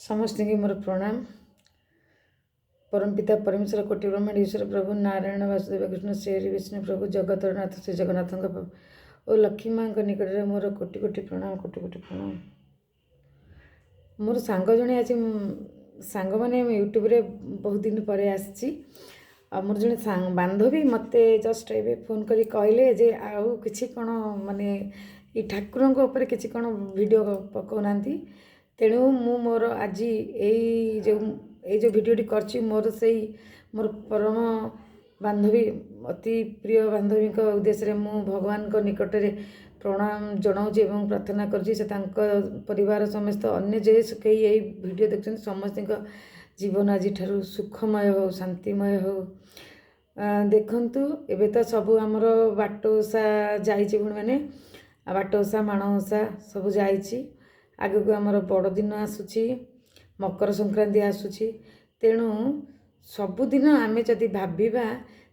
समस्त की मोर प्रणाम। परमपिता परमेश्वर कोटि ब्रह्मांड ईश्वर प्रभु नारायण वासुदेव कृष्ण श्री विष्णु प्रभु जगतरनाथ श्री जगन्नाथ और लक्ष्मी माँ निकट में मोर कोटि कोटि प्रणाम कोटि कोटि प्रणाम। मोर सांग जड़े आज सांग मैंने यूट्यूब रे बहुत दिन पर आसी मोर जड़े बांधवी मत जस्ट ए फोन करी कहले जे आउ कि कौन माने ये ठाकुर कि कौन वीडियो पकाऊना तेणु मु मोर आज जो भिडटी कर मोर से मोर परम बांधवी अति प्रिय बांधवी उद्देश्य मु भगवान को निकट में प्रणाम जनाऊँगी और प्रार्थना कर परिवार समस्त अन्य जे कई यही वीडियो देखते समस्त जीवन आज सुखमय हो शांतिमय हो। देखंतु एबे तो सबू आमर बाटोसा जाइए भूण मैंने बाटोसा माणोसा सब जाइए आगक आमर बड़ दिन आसूची मकर संक्रांति आसूची तेणु सबुदिन आमे जदि भाविबा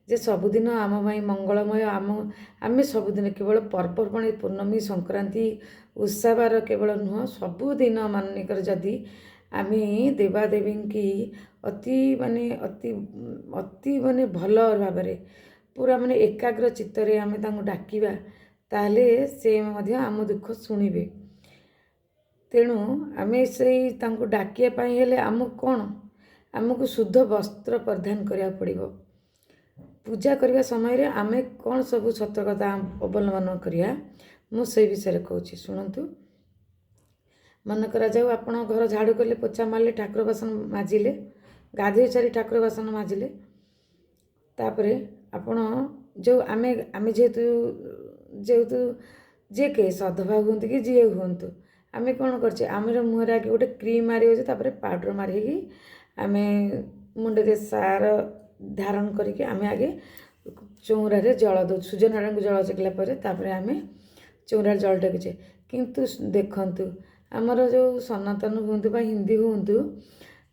जे सबुदिन आम भाई मंगलमय आम सबुदिन केवल पर्वपर्वाणी पूर्णमी संक्रांति उत्साहबार केवल नुह सबुदिन मानिकर जदि आम देवादेवी की अति माने भल भाव पूरा माने एकाग्र चित्तरे आम डाकिबा ताहले से मध्य आम दुख शुणिबे। तेणु आम से डाकियापाई हेले आमको कौन आमको शुद्ध वस्त्र परिधान करा पड़ो। पूजा करने समय आम कौन सब सतर्कता अवलम्बन करिया मुझे विषय कहूँ शुणु। मन करा जाऊ आपण घर झाड़ू कले पोछा मारे ठाकुर बासन माजिले गाधोई सारी ठाकुर बासन माजिले तापरे आपण जो आमे आमे जेहेतु जे के सधवा हूँ कि जी हूँ आमे कौन करछे आमर मुहर आगे गोटे क्रीम मारी तापर पाउडर मारी आम मुंडे सार धारण करके आम आगे चौरा जल दौ सूर्यनारायण को जल छेकला आम चौरा जल टेकुचे। किंतु देखंतु आमर जो सनातन हूँ हिंदी हूँ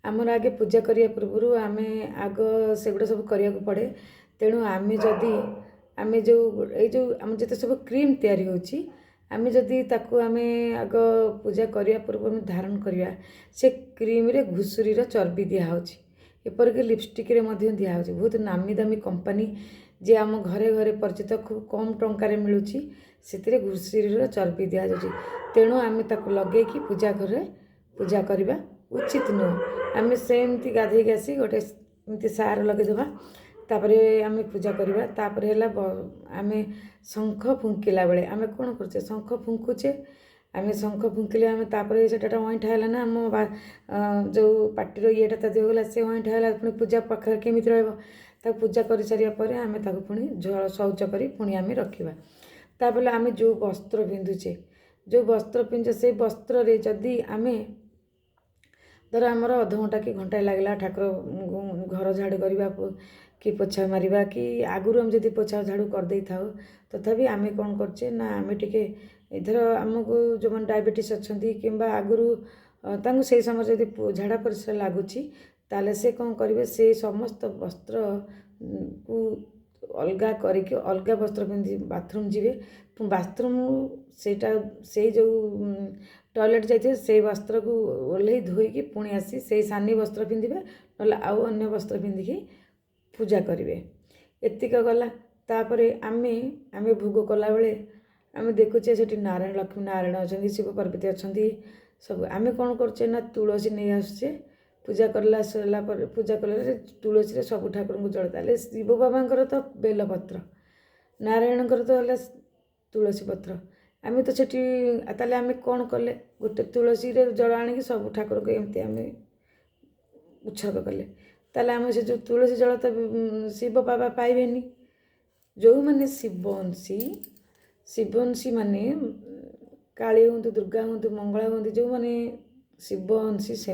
आमर आगे पूजा करिया पूर्व आम आग सेगुड़ा सब करिया पड़े। तेणु आम जदि आम जो आम जिते सब क्रीम तैयारी होची आम जदि ताकू आम आग पूजा करिया पूर्व आम धारण करिया से क्रीम रे घुसुरीर चर्बी दिखाऊँगी एपरिक लिपस्टिक रे मध्य दिखाऊँगी बहुत नामी दामी कंपनी जे आम घरे घरे परिचित खूब कम टंकार मिलूची से घुसुरीर चर्बी दि जाऊँगी। तेणु आम ताकू लगे कि पूजा घरे पूजा करवा उचित नुह आम सेमती गाधेक आसी गोटे एमती सार लगेदेवा तापरे आम पूजा करवा तापरे है आम शंख फुंकिला बेले आम कौन करचे शंख फुंकुचे आम शंख फुंकिले आम तापरे से अईठा है ना आम जो पार्टीर येटा ता दिगला से अईठा है पुणी पूजा पाखे केमी रहा पूजा कर सारापर आम पुणी जल शौच कर पुणी आम रखा तापर आम जो वस्त्र पिंधुचे जो वस्त्र पिंधे से वस्त्र जदि आम धर आमर अधघंटा कि घंटा लगला ठाकुर घर झाड़ू करवा कि पोछा मारिबा कि आगुरी आम जदि पोछा झाड़ू करदे था तथापि आम कौन करचे ना आम टिके इधर आमको जो मैंने डायबिटीज अच्छा कि आगुरी से समय जदि झाड़ा परिश्रा लगुच ताले से कौन करेंगे से समस्त वस्त्र को अलगा करके अलगा वस्त्र पिंधि बाथरूम जी बाथरूम से जो टॉयलेट जाइए से वस्त्र को ओल्हे धोईकी पुणी आसी से सानी वस्त्र पिंधे ना आउ अन्य वस्त्र पिंधिकी पूजा करेंगे एतिक गला तापरे आमे आमे भोग कला बेले आमे देखुचे से नारायण लक्ष्मी नारायण अच्छा शिव पार्वती अच्छा सब आमे कौन करचे ना तुलसी नहीं आसुचे पूजा करला सरला पूजा कला तुलसी सब ठाकुर को जल ताले शिव बाबा तो बेलपत्र नारायण तो है तुलसी पत्र आम तो से आम कौन कले गोटे तुलसी जल आणिकी सब ठाकुर को एमती आम उत्सर्ग कले ताले आम से जो तुलसी जल तो शिव बाबा पाइबेनी जो मैंने शिववंशी माने काली हूँ दुर्गा हूँ मंगला हूँ जो मैंने शिववंशी से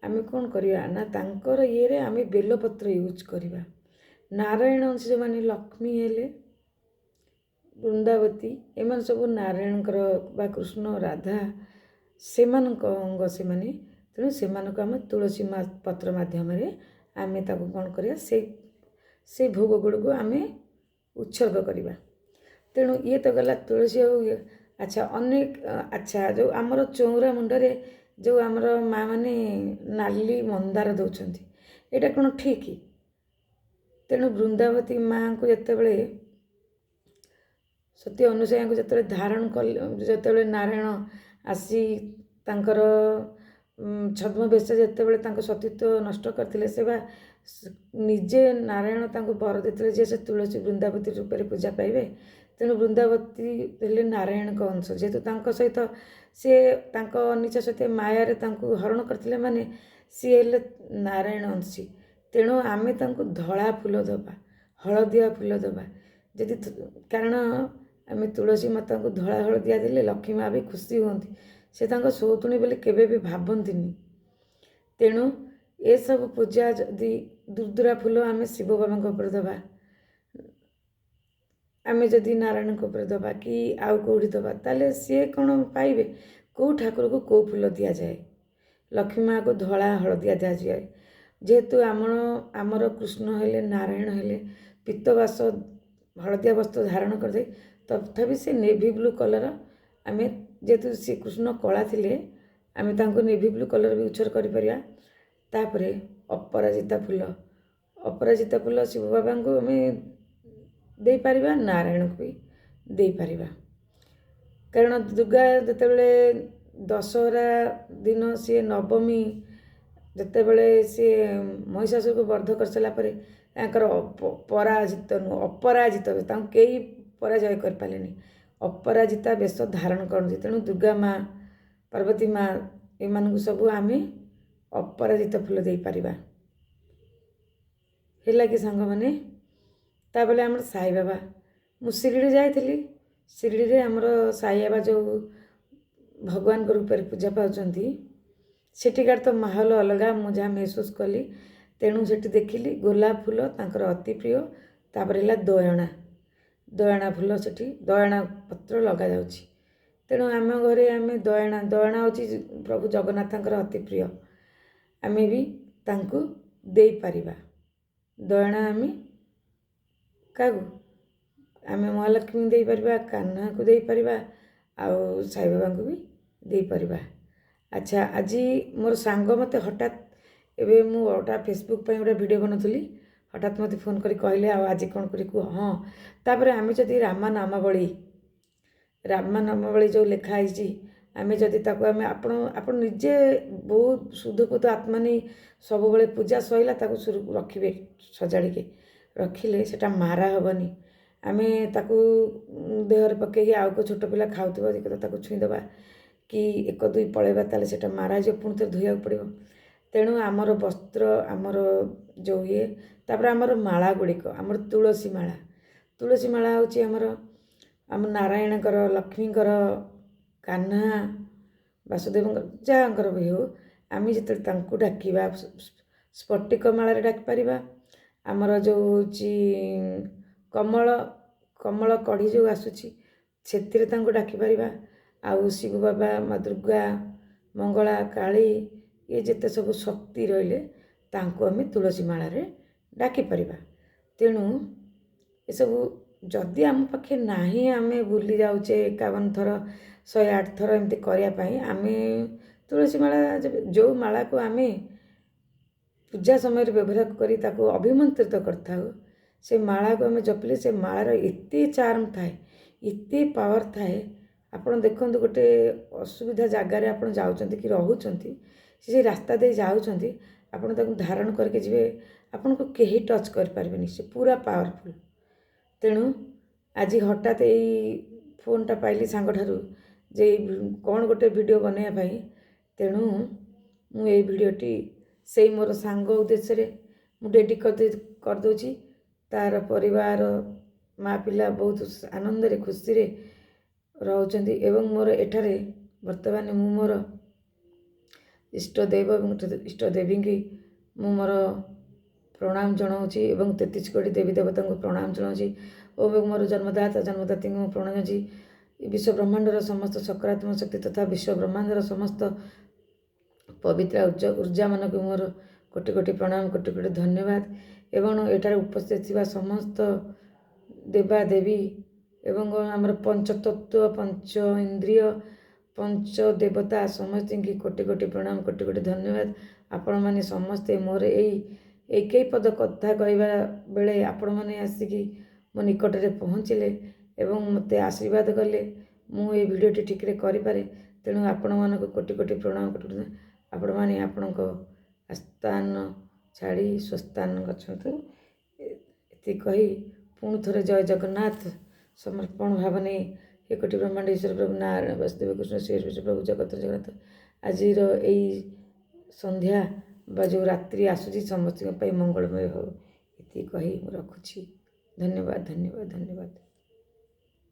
आम कौन करवा ना तांकर ये आम बेलपत्र यूज करवा। नारायण अंश जो मैंने लक्ष्मी हेले वृंदावती एम सब नारायण कृष्ण राधा से अंग से माने तेणु से आम तुलसी पत्र मध्यम आम कौन कर से भोग गुड़ को आम उत्सर्ग करवा। तेणु ये तो गला तुलसी अच्छा अनेक अच्छा जो आमर चौरा मुंडरे ଯେଉଁ ଆମର ମା ମାନେ ନାଲି ମନ୍ଦାର ଦେଉଛନ୍ତି, ଏଇଟା କ'ଣ ଠିକ୍? ତେଣୁ ବୃନ୍ଦାବତୀ ମାଆଙ୍କୁ ଯେତେବେଳେ ସତୀ ଅନୁସୂୟାଙ୍କୁ ଯେତେବେଳେ ଧାରଣ କଲେ, ଯେତେବେଳେ ନାରାୟଣ ଆସି ତାଙ୍କର ଛଦ୍ମବେଶ ଯେତେବେଳେ ତାଙ୍କ ସତୀତ୍ୱ ନଷ୍ଟ କରିଥିଲେ, ସେ ବା ନିଜେ ନାରାୟଣ ତାଙ୍କୁ ବର ଦେଇଥିଲେ ଯେ ସେ ତୁଳସୀ ବୃନ୍ଦାବତୀ ରୂପରେ ପୂଜା ପାଇବେ। ତେଣୁ ବୃନ୍ଦାବତୀ ହେଲେ ନାରାୟଣଙ୍କ ଅଂଶ, ଯେହେତୁ ତାଙ୍କ ସହିତ ସିଏ ତାଙ୍କ ଅନିଚ୍ଛ ସହିତ ମାୟାରେ ତାଙ୍କୁ ହରଣ କରିଥିଲେ, ମାନେ ସିଏ ହେଲେ ନାରାୟଣ ଅଂଶୀ। ତେଣୁ ଆମେ ତାଙ୍କୁ ଧଳା ଫୁଲ ଦେବା, ହଳଦିଆ ଫୁଲ ଦେବା। ଯଦି କାରଣ ଆମେ ତୁଳସୀ ମାତାଙ୍କୁ ଧଳା ହଳଦିଆ ଦେଲେ ଲକ୍ଷ୍ମୀ ମା ବି ଖୁସି ହୁଅନ୍ତି, ସେ ତାଙ୍କ ସୌତୁଣୀ ବୋଲି କେବେ ବି ଭାବନ୍ତିନି। ତେଣୁ ଏସବୁ ପୂଜା ଯଦି ଦୁର୍ଦୁରା ଫୁଲ ଆମେ ଶିବ ବାବାଙ୍କ ଉପରେ ଦେବା, ଆମେ ଯଦି ନାରାୟଣଙ୍କ ଉପରେ ଦେବା କି ଆଉ କେଉଁଠି ଦେବା, ତାହେଲେ ସିଏ କ'ଣ ପାଇବେ? କେଉଁ ଠାକୁରକୁ କେଉଁ ଫୁଲ ଦିଆଯାଏ? ଲକ୍ଷ୍ମୀ ମାଆକୁ ଧଳା ହଳଦିଆ ଦିଆଯାଏ। ଯେହେତୁ ଆମର କୃଷ୍ଣ ହେଲେ, ନାରାୟଣ ହେଲେ ପିତ୍ତବାସ ହଳଦିଆ ବସ୍ତ୍ର ଧାରଣ କରିଦେଇ, ତଥାପି ସେ ନେଭି ବ୍ଲୁ କଲର୍, ଆମେ ଯେହେତୁ ସେ କୃଷ୍ଣ କଳା ଥିଲେ, ଆମେ ତାଙ୍କୁ ନେଭି ବ୍ଲୁ କଲର୍ ବି ଉଚ୍ଚାର କରିପାରିବା। ତାପରେ ଅପରାଜିତା ଫୁଲ, ଅପରାଜିତା ଫୁଲ ଶିବ ବାବାଙ୍କୁ ଆମେ ଦେଇପାରିବା, ନାରାୟଣକୁ ବି ଦେଇପାରିବା। କାରଣ ଦୁର୍ଗା ଯେତେବେଳେ ଦଶହରା ଦିନ ସିଏ ନବମୀ, ଯେତେବେଳେ ସିଏ ମହିଷାସୁରକୁ ବଧ କରିସାରିଲା ପରେ ତାଙ୍କର ପରାଜିତ ନୁହଁ ଅପରାଜିତ, ତାଙ୍କୁ କେହି ପରାଜୟ କରିପାରିଲେନି, ଅପରାଜିତା ବେଶ ଧାରଣ କରନ୍ତି। ତେଣୁ ଦୁର୍ଗା ମା, ପାର୍ବତୀ ମା, ଏମାନଙ୍କୁ ସବୁ ଆମେ ଅପରାଜିତ ଫୁଲ ଦେଇପାରିବା। ହେଲା କି ସାଙ୍ଗମାନେ? ତାପରେ ଆମର ସାଇବାବା, ମୁଁ ଶିରିଡ଼ି ଯାଇଥିଲି, ଶିରିଡ଼ିରେ ଆମର ସାଇବାବା ଯେଉଁ ଭଗବାନଙ୍କ ରୂପରେ ପୂଜା ପାଉଛନ୍ତି, ସେଠିକାର ତ ମାହୋଲ ଅଲଗା, ମୁଁ ଯାହା ମେହସୁସ କଲି। ତେଣୁ ସେଠି ଦେଖିଲି ଗୋଲାପ ଫୁଲ ତାଙ୍କର ଅତି ପ୍ରିୟ। ତାପରେ ହେଲା ଦୟଣା ଫୁଲ, ସେଠି ଦୟଣା ପତ୍ର ଲଗାଯାଉଛି। ତେଣୁ ଆମ ଘରେ ଆମେ ଦୟଣା ହେଉଛି ପ୍ରଭୁ ଜଗନ୍ନାଥଙ୍କର ଅତି ପ୍ରିୟ, ଆମେ ବି ତାଙ୍କୁ ଦେଇପାରିବା। ଦୟଣା ଆମେ କାହାକୁ? ଆମେ ମହାଲକ୍ଷ୍ମୀଙ୍କୁ ଦେଇପାରିବା, କାହ୍ନାକୁ ଦେଇପାରିବା, ଆଉ ସାଇବାବାଙ୍କୁ ବି ଦେଇପାରିବା। ଆଚ୍ଛା, ଆଜି ମୋର ସାଙ୍ଗ ମୋତେ ହଠାତ୍, ଏବେ ମୁଁ ଫେସବୁକ୍ ପାଇଁ ଗୋଟେ ଭିଡ଼ିଓ ବନାଉଥିଲି, ହଠାତ୍ ମୋତେ ଫୋନ୍ କରି କହିଲେ ଆଉ ଆଜି କ'ଣ କରି କୁହ। ହଁ, ତାପରେ ଆମେ ଯଦି ରାମ ନାମାବଳୀ ଯେଉଁ ଲେଖା ହେଇଛି, ଆମେ ଯଦି ତାକୁ ଆପଣ ନିଜେ ବହୁତ ଶୁଦ୍ଧପୂତ ଆତ୍ମା ନେଇ ସବୁବେଳେ ପୂଜା ସରିଲା ତାକୁ ରଖିବେ, ସଜାଡ଼ିକି ରଖିଲେ ସେଟା ମାରା ହେବନି। ଆମେ ତାକୁ ଦେହରେ ପକାଇକି ଆଉ କେଉଁ ଛୋଟ ପିଲା ଖାଉଥିବ ତାକୁ ଛୁଇଁଦେବା କି 1 2 ପଳେଇବା, ତାହେଲେ ସେଟା ମାରା ହେଇଯିବ, ପୁଣି ଥରେ ଧୋଇବାକୁ ପଡ଼ିବ। ତେଣୁ ଆମର ବସ୍ତ୍ର, ଆମର ଯେଉଁ ତାପରେ ଆମର ମାଳା ଗୁଡ଼ିକ, ଆମର ତୁଳସୀ ମାଳା ହେଉଛି ଆମ ନାରାୟଣଙ୍କର, ଲକ୍ଷ୍ମୀଙ୍କର, କାହ୍ନା, ବାସୁଦେବଙ୍କର, ଯାହାଙ୍କର ବି ହେଉ, ଆମେ ଯେତେବେଳେ ତାଙ୍କୁ ଡାକିବା ସ୍ଫଟିକ ମାଳାରେ ଡାକିପାରିବା। ଆମର ଯେଉଁ ହେଉଛି କମଳ କଢ଼ି ଯେଉଁ ଆସୁଛି, ସେଥିରେ ତାଙ୍କୁ ଡାକିପାରିବା। ଆଉ ଶିବ ବାବା, ମା ଦୁର୍ଗା, ମଙ୍ଗଳା, କାଳୀ, ଇଏ ଯେତେ ସବୁ ଶକ୍ତି ରହିଲେ ତାଙ୍କୁ ଆମେ ତୁଳସୀ ମାଳାରେ ଡାକିପାରିବା। ତେଣୁ ଏସବୁ ଯଦି ଆମ ପାଖେ ନାହିଁ, ଆମେ ଭୁଲି ଯାଉଛେ 51 ଥର 108 ଥର ଏମିତି କରିବା ପାଇଁ, ଆମେ ତୁଳସୀ ମାଳା, ଯେଉଁ ମାଳାକୁ ଆମେ ପୂଜା ସମୟରେ ବ୍ୟବହାର କରି ତାକୁ ଅଭିମନ୍ତ୍ରିତ କରିଥାଉ, ସେ ମାଳାକୁ ଆମେ ଜପିଲେ ସେ ମାଳାର ଏତେ ଚାର୍ମ ଥାଏ, ଏତେ ପାୱାର ଥାଏ। ଆପଣ ଦେଖନ୍ତୁ, ଗୋଟେ ଅସୁବିଧା ଜାଗାରେ ଆପଣ ଯାଉଛନ୍ତି କି ରହୁଛନ୍ତି, ସେ ରାସ୍ତା ଦେଇ ଯାଉଛନ୍ତି, ଆପଣ ତାକୁ ଧାରଣ କରିକି ଯିବେ, ଆପଣଙ୍କୁ କେହି ଟଚ୍ କରିପାରିବେନି, ସେ ପୁରା ପାୱାରଫୁଲ୍। ତେଣୁ ଆଜି ହଠାତ୍ ଏଇ ଫୋନ୍ଟା ପାଇଲି ସାଙ୍ଗଠାରୁ ଯେ କ'ଣ ଗୋଟେ ଭିଡ଼ିଓ ବନେଇବା ପାଇଁ। ତେଣୁ ମୁଁ ଏଇ ଭିଡ଼ିଓଟି ସେଇ ମୋର ସାଙ୍ଗ ଉଦ୍ଦେଶ୍ୟରେ ମୁଁ କରିଦେଉଛି। ତା'ର ପରିବାର, ମା ପିଲା ବହୁତ ଆନନ୍ଦରେ ଖୁସିରେ ରହୁଛନ୍ତି। ଏବଂ ମୋର ଏଠାରେ ବର୍ତ୍ତମାନ ମୁଁ ମୋର ଇଷ୍ଟଦେବ ଏବଂ ଇଷ୍ଟଦେବୀଙ୍କୁ ମୁଁ ମୋର ପ୍ରଣାମ ଜଣାଉଛି ଏବଂ 33 କୋଟି ଦେବୀ ଦେବତାଙ୍କୁ ପ୍ରଣାମ ଜଣାଉଛି ଏବଂ ମୋର ଜନ୍ମଦାତ୍ରୀଙ୍କୁ ମୁଁ ପ୍ରଣାମ ଜଣାଉଛି। ବିଶ୍ୱ ବ୍ରହ୍ମାଣ୍ଡର ସମସ୍ତ ସକାରାତ୍ମକ ଶକ୍ତି ତଥା ବିଶ୍ୱ ବ୍ରହ୍ମାଣ୍ଡର ସମସ୍ତ ପବିତ୍ର ଉର୍ଜାମାନଙ୍କୁ ମୋର କୋଟି କୋଟି ପ୍ରଣାମ, କୋଟି କୋଟି ଧନ୍ୟବାଦ। ଏବଂ ଏଠାରେ ଉପସ୍ଥିତ ଥିବା ସମସ୍ତ ଦେବାଦେବୀ ଏବଂ ଆମର ପଞ୍ଚତତ୍ତ୍ୱ, ପଞ୍ଚ ଇନ୍ଦ୍ରିୟ, ପଞ୍ଚଦେବତା ସମସ୍ତଙ୍କୁ କୋଟି କୋଟି ପ୍ରଣାମ, କୋଟି କୋଟି ଧନ୍ୟବାଦ। ଆପଣମାନେ ସମସ୍ତେ ମୋର ଏଇ କେଇ ପଦ କଥା କହିବା ବେଳେ ଆପଣମାନେ ଆସିକି ମୋ ନିକଟରେ ପହଞ୍ଚିଲେ ଏବଂ ମୋତେ ଆଶୀର୍ବାଦ କଲେ ମୁଁ এই ଭିଡ଼ିଓଟି ଠିକରେ କରିପାରେ। ତେଣୁ ଆପଣମାନଙ୍କୁ କୋଟି କୋଟି ପ୍ରଣାମ, କୋଟି କୋଟି ଆପଣମାନେ ଆପଣଙ୍କ ସ୍ଥାନ ଛାଡ଼ି ସ୍ୱସ୍ଥାନ ଗଛନ୍ତୁ। ଏତିକି କହି ପୁଣି ଥରେ ଜୟ ଜଗନ୍ନାଥ ସମର୍ପଣ ଭାବ ନେଇ ହେ କୋଟି ବ୍ରହ୍ମାଣ୍ଡ ଈଶ୍ୱର ପ୍ରଭୁ ନାରାୟଣ ବାସୁଦେବ କୃଷ୍ଣ ଶ୍ରୀ ବିଷ୍ଣୁ ପ୍ରଭୁ ଜଗତ ଜଗନ୍ନାଥ ଆଜିର ଏଇ ସନ୍ଧ୍ୟା ବା ଯେଉଁ ରାତ୍ରି ଆସୁଛି ସମସ୍ତଙ୍କ ପାଇଁ ମଙ୍ଗଳମୟ ହେଉ। ଏତିକି କହି ମୁଁ ରଖୁଛି। ଧନ୍ୟବାଦ ଧନ୍ୟବାଦ ଧନ୍ୟବାଦ।